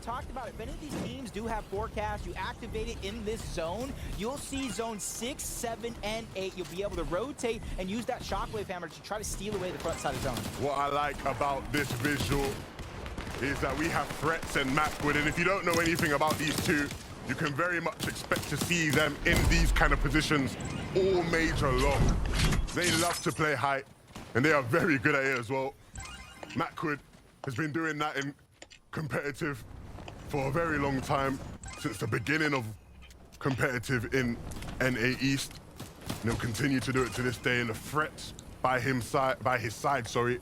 talked about it. If any of these teams do have forecast, you activate it in this zone, you'll see zone 6, 7, and 8. You'll be able to rotate and use that shockwave hammer to try to steal away the front side of zone. What I like about this visual is that we have Threats and Macwood, and if you don't know anything about these two, you can very much expect to see them in these kind of positions all major long. They love to play height, and they are very good at it as well. Macwood has been doing that in competitive for a very long time, since the beginning of competitive in NA East. And he'll continue to do it to this day, and the Threats by his side, sorry,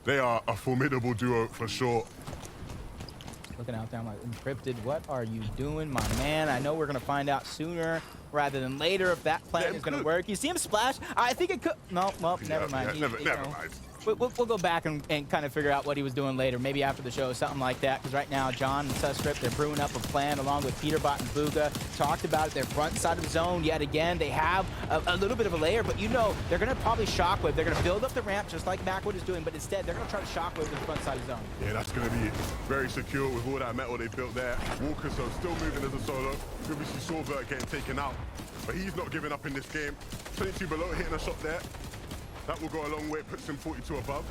they are a formidable duo for sure. Looking out there, I'm like, Encrypted, what are you doing, my man? I know we're going to find out sooner rather than later if that plan is going to work. You see him splash? I think it could. No, well, never mind. Never mind. We'll go back and kind of figure out what he was doing later, maybe after the show, something like that. Because right now, John and Susscript, they're brewing up a plan along with Peterbot and Bugha. Talked about it, their front side of the zone yet again. They have a little bit of a layer, but you know, they're going to probably shockwave. They're going to build up the ramp just like Macwood is doing, but instead, they're going to try to shockwave the front side of the zone. Yeah, that's going to be very secure with all that metal they built there. Walker, so still moving as a solo. Obviously, Sauvert getting taken out, but he's not giving up in this game. 22 below, hitting a shot there. That will go a long way, puts him 42 above.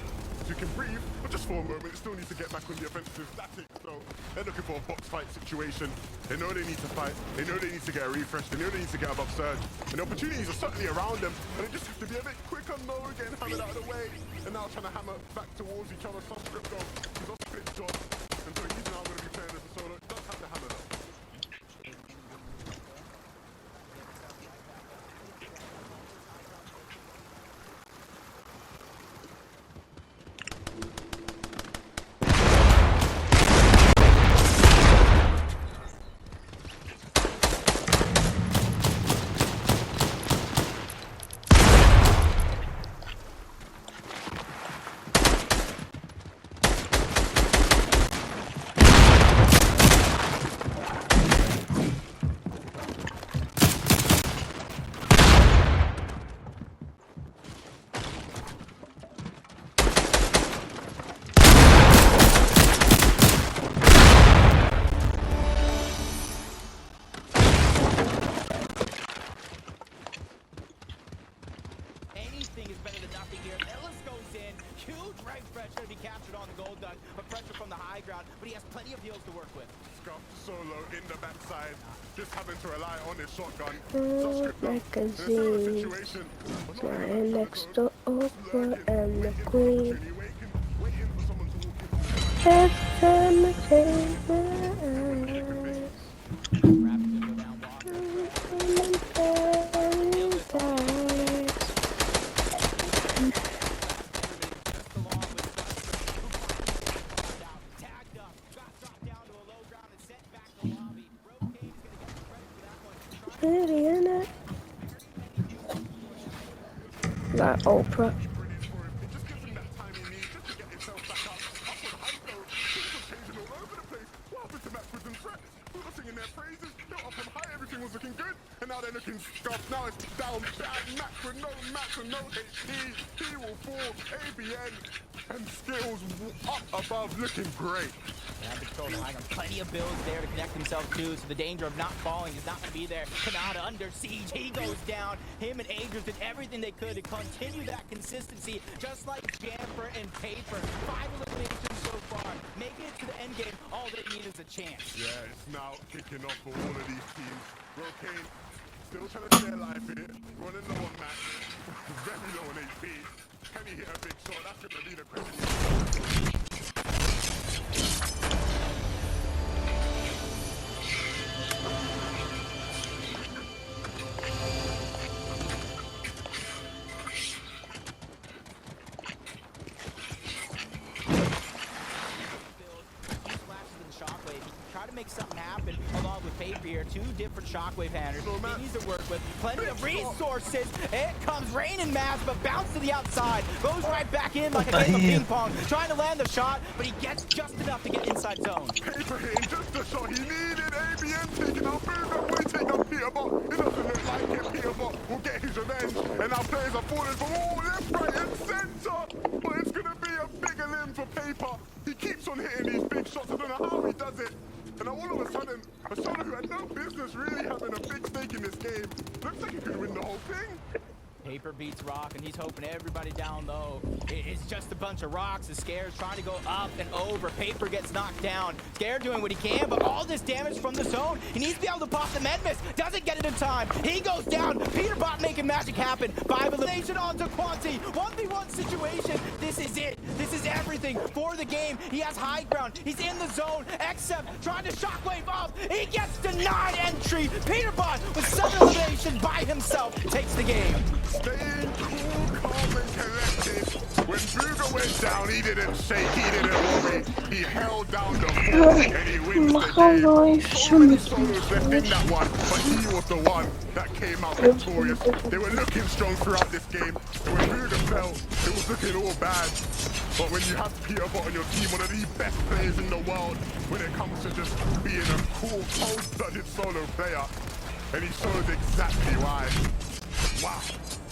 So you can breathe, but just for a moment, still need to get back on the offensive static. So they're looking for a box fight situation. They know they need to fight. They know they need to get a refresh. They know they need to get above surge. And the opportunities are certainly around them, but they just have to be a bit quicker. No, getting hammered out of the way. And now trying to hammer back towards each other. Susscript though, he's off split shot. And so he's now going to be playing as a solo. Does have the hammer though. Anything is better than nothing here. Ellis goes in. Huge right pressure to be captured on the gold dunk, but pressure from the high ground. But he has plenty of heals to work with. Scuff solo in the backside, just having to rely on his shotgun. Magazine. Right next to Oprah and the Queen. Every time I change my eyes. Like Oprah. Everything was looking good, and now they're looking scuffed. Now it's down bad. Macwood, no max and no HP. He will fall. ABN and skills up above, looking great. They have the control behind them. Plenty of builds there to connect themselves to, so the danger of not falling is not going to be there. Kanata under siege. He goes down. Him and Agers did everything they could to continue that consistency, just like Jamper and Paper. 5 eliminations so far. Making it to the end game, all they need is a chance. Yeah, it's now kicking off for all of these teams. Brocane still trying to stay alive here. Running low on match. Very low on HP. Can he hit a big shot? That's going to be the question. Make something happen along with Paper here. 2 different shockwave handers he needs to work with. Plenty of resources. It comes Rain and Mass, but bounce to the outside. Goes right back in like a game of ping pong. Trying to land the shot, but he gets just enough to get inside zone. Paper hitting just the shot he needed. ABN taking out Bugha. Will he take out Peterbot? It doesn't look like it. Peterbot will get his revenge. And now players are falling from all left, right, and center. But it's going to be a bigger limb for Paper. He keeps on hitting these big shots. I don't know how he does it. all of a sudden, a solo who had no business really having a big stake in this game, looks like he could win the whole thing. Paper beats Rock, and he's hoping everybody down low. It's just a bunch of rocks. The Scare's trying to go up and over. Paper gets knocked down. Scare doing what he can, but all this damage from the zone. He needs to be able to pop the med miss. Doesn't get it in time. He goes down. Peterbot making magic happen. 5 elimination onto Quanti. 1v1 situation. This is it. This is everything for the game. He has high ground. He's in the zone. XF trying to shockwave up. He gets denied entry. Peterbot with 7 eliminations by himself takes the game. Staying cool, calm, and collected. When Bugha went down, he didn't shake, he didn't worry. He held down the fort and he wins the game. So many solos left in that one, but he was the one that came out victorious. They were looking strong throughout this game, and when Bugha fell, it was looking all bad. But when you have Peterbot on your team, one of the best players in the world, when it comes to just being a cool, cold-blooded solo player, and he shows exactly why. Wow.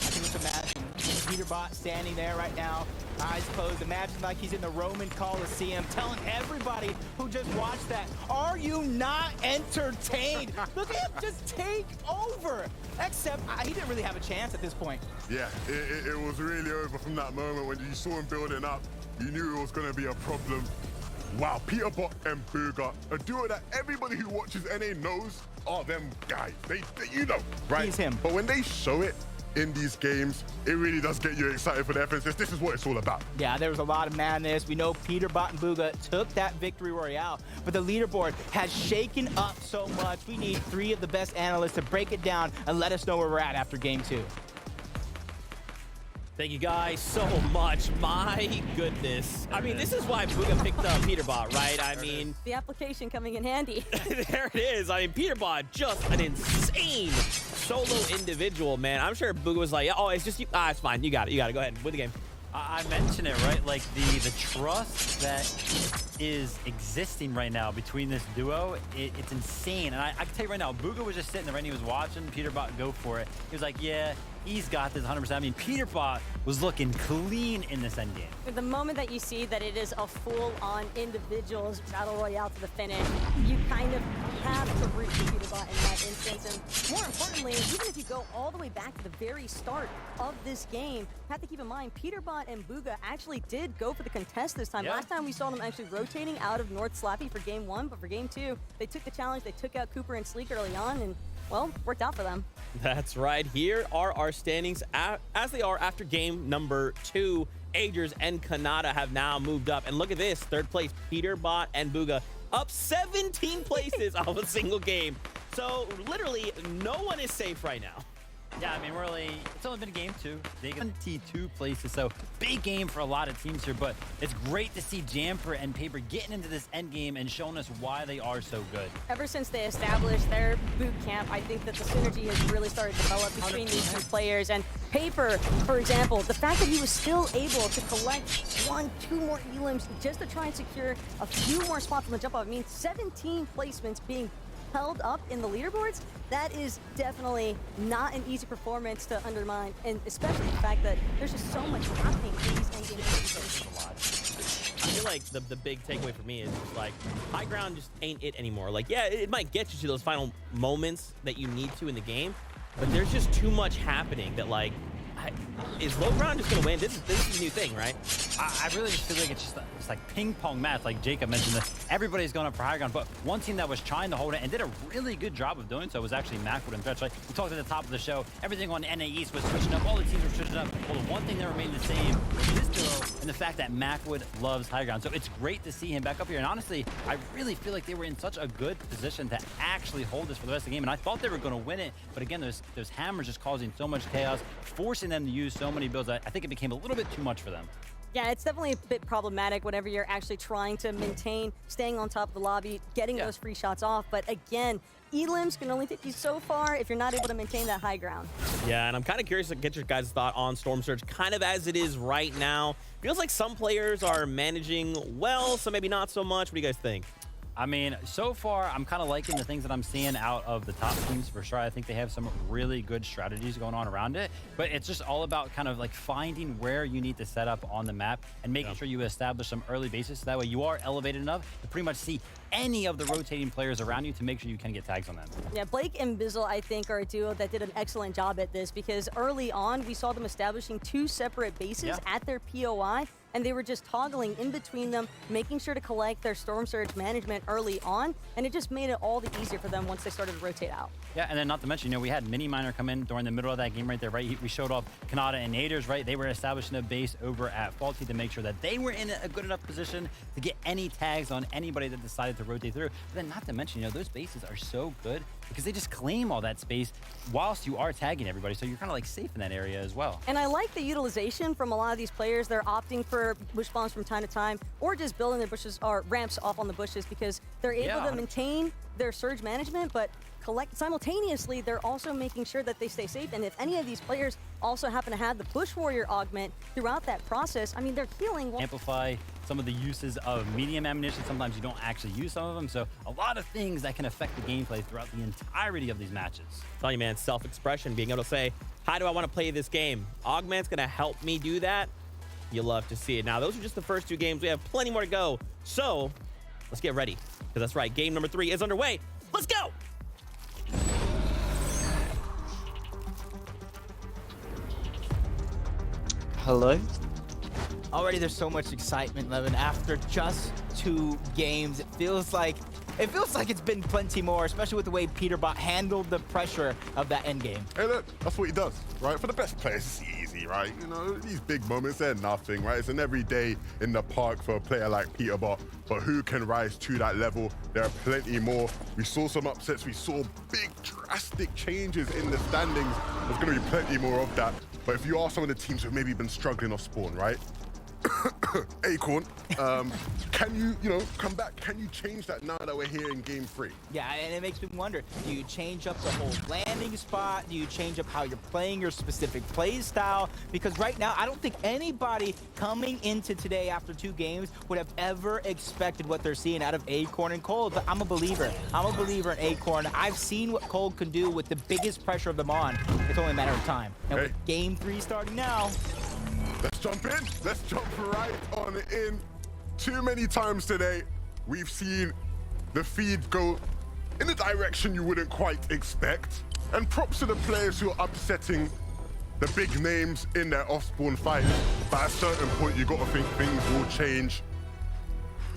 I can just imagine Peterbot standing there right now, eyes closed. Imagine like he's in the Roman Coliseum telling everybody who just watched that, are you not entertained? Look at him just take over. Except he didn't really have a chance at this point. Yeah, it was really over from that moment when you saw him building up. You knew it was going to be a problem. Wow, Peterbot and Bugha, a duo that everybody who watches NA knows are them guys. They you know, right? He's him. But when they show it in these games, it really does get you excited for their FNCS. This is what it's all about. Yeah, there was a lot of madness. We know Peterbot and Bugha took that victory royale, but the leaderboard has shaken up so much. We need 3 of the best analysts to break it down and let us know where we're at after game 2. Thank you guys so much. My goodness. I mean, this is why Bugha picked up Peterbot, right? I mean, The application coming in handy. there it is. I mean, Peterbot, just an insane solo individual, man. I'm sure Bugha was like, oh, it's just you. Ah, it's fine. You got it. You got it. Go ahead. Win the game. I mentioned it, right? Like the trust that is existing right now between this duo, it's insane. And I can tell you right now, Bugha was just sitting there and he was watching Peterbot go for it. He was like, yeah, he's got this 100%. I mean, Peterbot was looking clean in this endgame. The moment that you see that it is a full-on individuals battle royale to the finish, you kind of have to root for Peterbot in that instance. And more importantly, even if you go all the way back to the very start of this game, you have to keep in mind Peterbot and Bugha actually did go for the contest this time. Yeah. Last time we saw them actually rotating out of North Slappy for game 1, but for game 2, they took the challenge. They took out Cooper and Sleek early on, and well, worked out for them. That's right. Here are our standings as they are after game number 2. Agers and Kanata have now moved up. And look at this. 3rd place, Peterbot and Bugha up 17 places off a single game. So literally no one is safe right now. Yeah, I mean, it's only been a game 2. They got 22 places, so big game for a lot of teams here, but it's great to see Jamper and Paper getting into this end game and showing us why they are so good. Ever since they established their boot camp, I think that the synergy has really started to develop between these 2 players. And Paper, for example, the fact that he was still able to collect 1-2 more elims just to try and secure a few more spots on the jump off means 17 placements being held up in the leaderboards. That is definitely not an easy performance to undermine, and especially the fact that there's just so much happening in these endgame instances. I feel like the big takeaway for me is just like high ground just ain't it anymore. Like, yeah, it might get you to those final moments that you need to in the game, but there's just too much happening that like, is low ground just gonna win? This is a new thing, right? I really just feel like it's like ping pong match, like Jacob mentioned. That everybody's going up for high ground, but one team that was trying to hold it and did a really good job of doing so was actually Macwood and Thresh. Like we talked at the top of the show, everything on NA East was switching up. All the teams were switching up. Well, the one thing that remained the same was this duo and the fact that Macwood loves high ground. So it's great to see him back up here. And honestly, I really feel like they were in such a good position to actually hold this for the rest of the game. And I thought they were going to win it, but again, those hammers just causing so much chaos, forcing them to use so many builds. I think it became a little bit too much for them. Yeah, it's definitely a bit problematic whenever you're actually trying to maintain staying on top of the lobby, getting those free shots off. But again, elims can only take you so far if you're not able to maintain that high ground. Yeah, and I'm kind of curious to get your guys' thought on Storm Surge kind of as it is right now. Feels like some players are managing well, so maybe not so much. What do you guys think? I mean, so far, I'm kind of liking the things that I'm seeing out of the top teams for sure. I think they have some really good strategies going on around it, but it's just all about kind of like finding where you need to set up on the map and making sure you establish some early bases so that way you are elevated enough to pretty much see any of the rotating players around you to make sure you can get tags on them. Yeah, Blake and Bizzle, I think, are a duo that did an excellent job at this because early on, we saw them establishing 2 separate bases at their POI, and they were just toggling in between them, making sure to collect their Storm Surge management early on, and it just made it all the easier for them once they started to rotate out. Yeah, and then not to mention, we had Mini Miner come in during the middle of that game right there, right? We showed off Kanata and Naders, right? They were establishing a base over at Faulty to make sure that they were in a good enough position to get any tags on anybody that decided to rotate through. But then not to mention, those bases are so good because they just claim all that space whilst you are tagging everybody. So you're kind of like safe in that area as well. And I like the utilization from a lot of these players. They're opting for bush bombs from time to time or just building their bushes or ramps off on the bushes because they're able to maintain their surge management, but simultaneously, they're also making sure that they stay safe. And if any of these players also happen to have the Bush Warrior augment throughout that process, I mean, they're healing. Amplify some of the uses of medium ammunition. Sometimes you don't actually use some of them. So a lot of things that can affect the gameplay throughout the entirety of these matches. Tell you, man, self-expression, being able to say, how do I want to play this game? Augment's going to help me do that. You love to see it. Now, those are just the first 2 games. We have plenty more to go. So let's get ready. Because that's right, game number 3 is underway. Let's go. Hello? Already there's so much excitement, Levin. After just 2 games, it feels like it's been plenty more, especially with the way Peterbot handled the pressure of that end game. Hey, look, that's what he does, right? For the best players, it's easy, right? These big moments, they're nothing, right? It's an everyday in the park for a player like Peterbot, but who can rise to that level? There are plenty more. We saw some upsets. We saw big, drastic changes in the standings. There's going to be plenty more of that. But if you are some of the teams who've maybe been struggling off spawn, right? Acorn, can you come back? Can you change that now that we're here in game 3? Yeah, and it makes me wonder, do you change up the whole landing spot? Do you change up how you're playing your specific play style? Because right now, I don't think anybody coming into today after 2 games would have ever expected what they're seeing out of Acorn and Cold. But I'm a believer. I'm a believer in Acorn. I've seen what Cold can do with the biggest pressure of them on. It's only a matter of time. And with game 3 starting now, let's jump in. Let's jump right on in. Too many times today, we've seen the feed go in a direction you wouldn't quite expect. And props to the players who are upsetting the big names in their off-spawn fights. But at a certain point, you got to think things will change.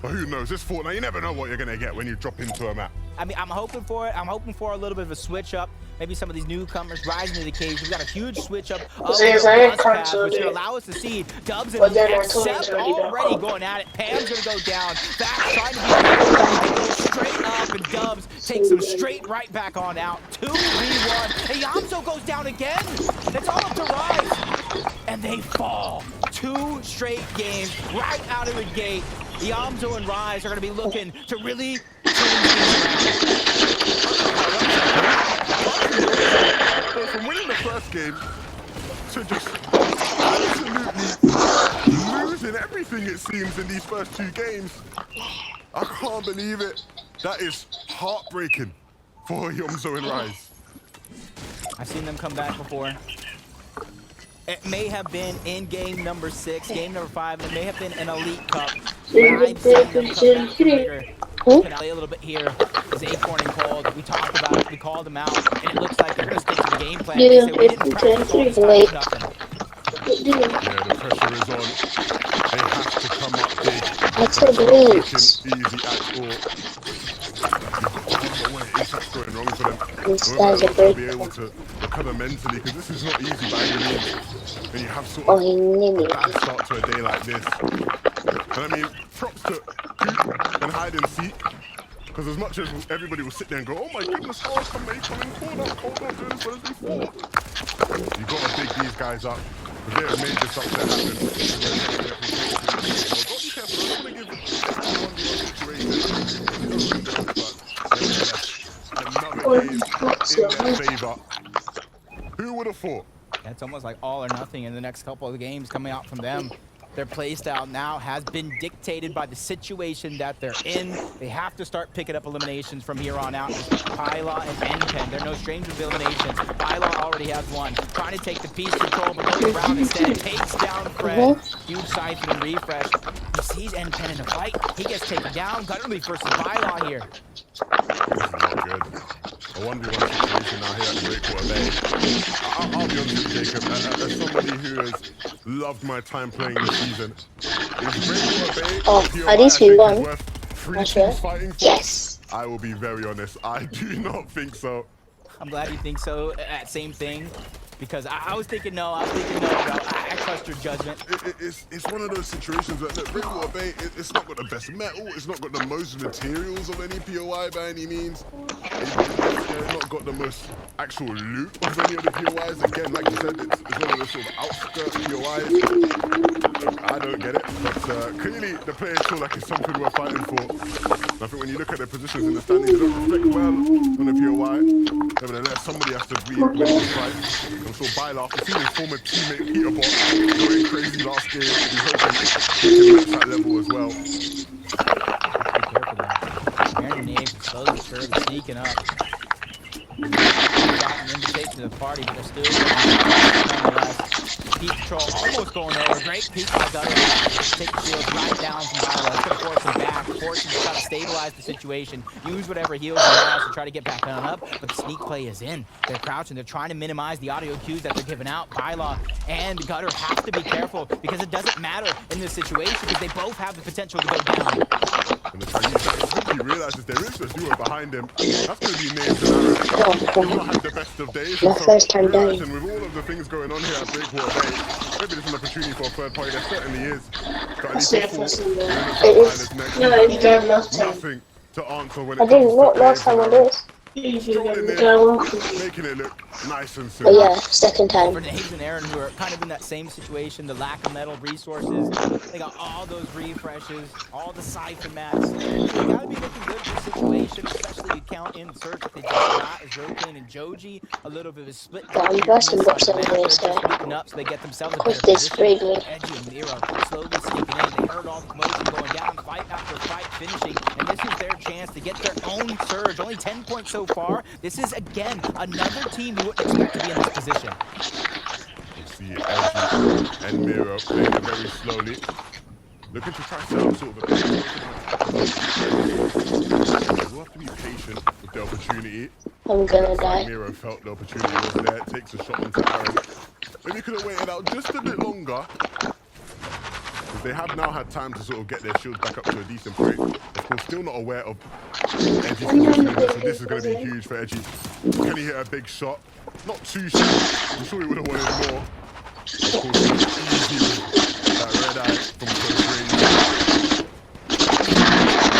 But who knows? This Fortnite, you never know what you're going to get when you drop into a map. I mean, I'm hoping for it. I'm hoping for a little bit of a switch up. Maybe some of these newcomers rising to the occasion. We've got a huge switch up of the bus path, which will allow us to see Dubs and Accept already going at it. Pam's going to go down. Back trying to be straight up, and Dubs takes him straight right back on out. 2v1. And Yamso goes down again. It's all up to Rise. And they fall. 2 straight games right out of the gate. Yamso and Rise are going to be looking to really change things around. From winning the first game to just absolutely losing everything, it seems, in these first 2 games. I can't believe it. That is heartbreaking for Yamso and Rise. I've seen them come back before. It may have been in game number 6, game number 5, and it may have been an Elite Cup. I've seen them come back later. Can I play a little bit here? Is Acorn and Cold. We talked about it, we called them out, and it looks like they're going to stick to the game plan. Yeah, we didn't practice all this time for nothing. Yeah, the pressure is on. They have to come up big. That's so great. Easy at all. It's just going wrong for them. These They're guys are going to be great. able to recover mentally, because this is not easy by any means. When you have sort Oh, of he knew a me. bad start to a day like this. And I mean, props to Coop and Hide and Seek. Because as much as everybody will sit there and go, oh my goodness, how come they come in corner? Cold not doing as well as before. You've got to dig these guys up. Because they have made this upset happen. Well, got to be careful. I don't want to give everyone the situation. But another game in their favour. Who would have thought? It's almost like all or nothing in the next couple of games coming out from them. Their playstyle now has been dictated by the situation that they're in. They have to start picking up eliminations from here on out. Pyla and Enpen, they're no strangers to eliminations. Pyla already has one. Trying to take the piece control, but goes around instead. Takes down Fred. Huge siphon and refresh. He sees N10 in a fight. He gets taken down. Gutterly versus Bylon here. This is not good. A 1v1 situation now here at Breakwater Bay. I'll be honest with you, Jacob. As somebody who has loved my time playing this season, is Breakwater Bay Oh, POI, at least I think, we is won. worth 3 That's teams right. fighting for? Yes. I will be very honest. I do not think so. I'm glad you think so. Same thing. Because I was thinking no. I was thinking no, bro. I trust your judgment. It's one of those situations that, look, Breakwater Bay, it's not got the best metal, it's not got the most materials of any POI by any means. It's not got the most actual loot of any of the POIs. Again, like you said, it's one of those sort of outskirts POIs. I don't get it, but clearly the players feel like it's something we're fighting for. And I think when you look at their positions in the standings, they don't reflect well on the POI. Nevertheless, somebody has to be winning this fight. I'm sure Bylon, I've seen his former teammate Peterbot going crazy last game. He's hoping he can match that level as well. Be careful there. Aaron Naves is slowly but surely sneaking up. Got an invitation to the party, but they're still nonetheless. Deep control almost going over. Great peek by Gutter. Take the shield right down from Bylon. It's going to force him back. Force him to try to stabilize the situation. Use whatever heals he has to try to get back on up. But the sneak play is in. They're crouching. They're trying to minimize the audio cues that they're giving out. Bylon and Gutter have to be careful because it doesn't matter in this situation because they both have the potential to go down. And the Chinese guy quickly realizes there is a duo behind him. That's going to be named Aaron. He's not had the best of days. My first time dying. And with all of the things going on here at Breakwater Bay, maybe there's an opportunity for a third party. There certainly is. But at least It is. no, it's going last time. Nothing to answer when it I comes didn't to know last time I did. strolling in, making it look nice and But simple. yeah, second For time. Naves and Aaron, who are kind of in that same situation, the lack of metal resources, they got all those refreshes, all the siphon mats. They gotta be looking good for the situation, especially if you count in the search that they just got as Rokin and Joji. A little bit of a split. Wow, you guys can watch some of this guy. Splitting up so they get themselves a What's better this position. grade? Edgy and Miro slowly sneaking in. They heard all the commotion going down, fight after fight finishing, and this is their chance to get their own surge. Only 10 points so far. This is, again, another team you wouldn't expect to be in this position. You see Edgy and Miro playing it very slowly. Looking to try to set up sort of a we'll have to be patient with the opportunity. I'm gonna die. Miro felt the opportunity was there, takes a shot onto Aaron. Maybe could have waited out just a bit longer. Because they have now had time to sort of get their shields back up to a decent point. Of course, still not aware of Edgy's position in this, so this is going to be huge for Edgy. Can he hit a big shot? Not too sure. I'm sure he would have wanted more. Of course, easy with that red eye from close range.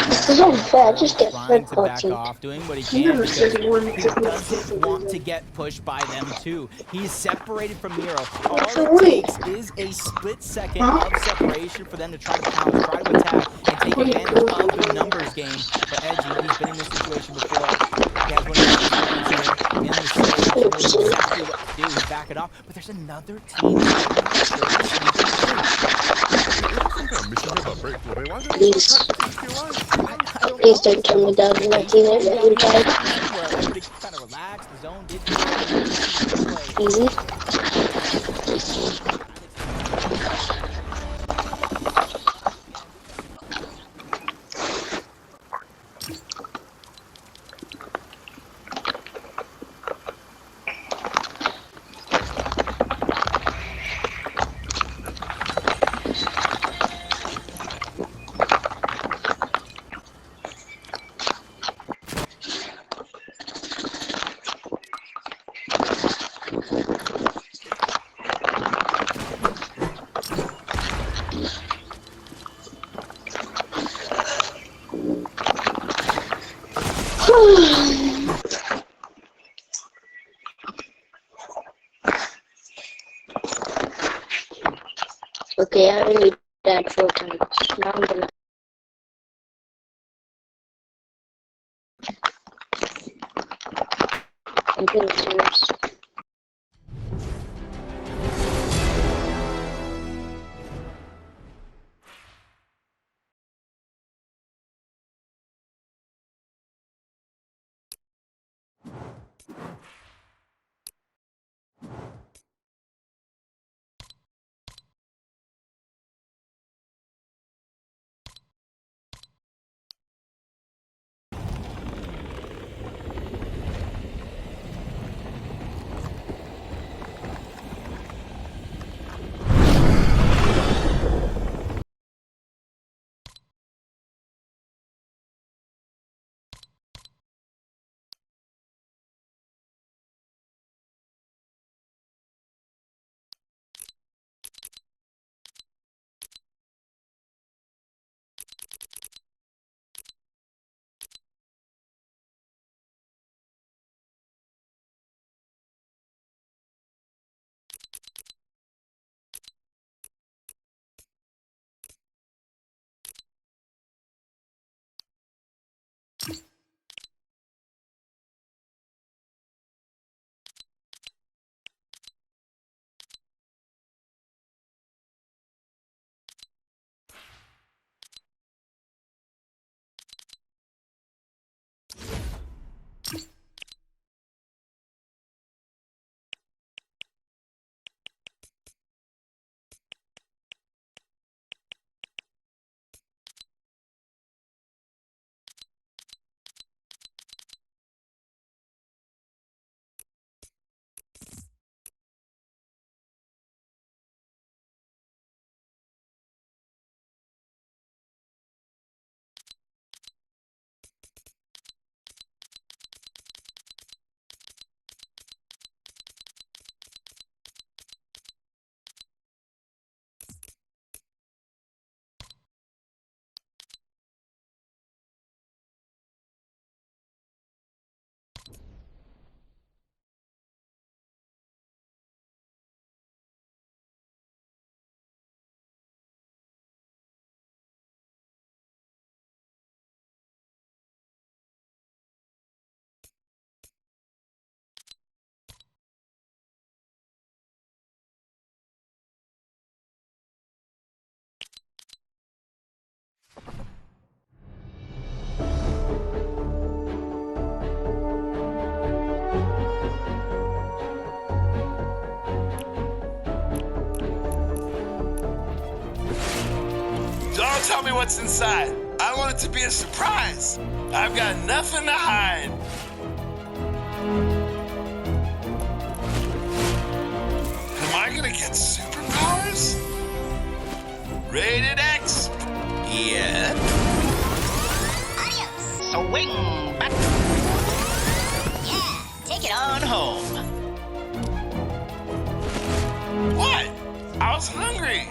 This is unfair, just get Trying third to back party. off, doing what he can because he doesn't want to get pushed by them too. He's separated from Miro. All it takes is a split second of separation for them to try to counter, try to attack, and take advantage of the numbers game. But Edgy, he's been in this situation before. He has one of the experience here in the stage. He knows exactly what to do. He's back it off. But there's another team. Please. Please don't tell me that my teammate that you died. Kind of relaxed. The zone did Easy. Okay, I only died 4 times. Now I'm gonna. I'm doing serious. tell me what's inside. I want it to be a surprise. I've got nothing to hide. Am I gonna get superpowers? Rated X. Yeah. Adios. Swing back. Yeah, take it on home. What? I was hungry.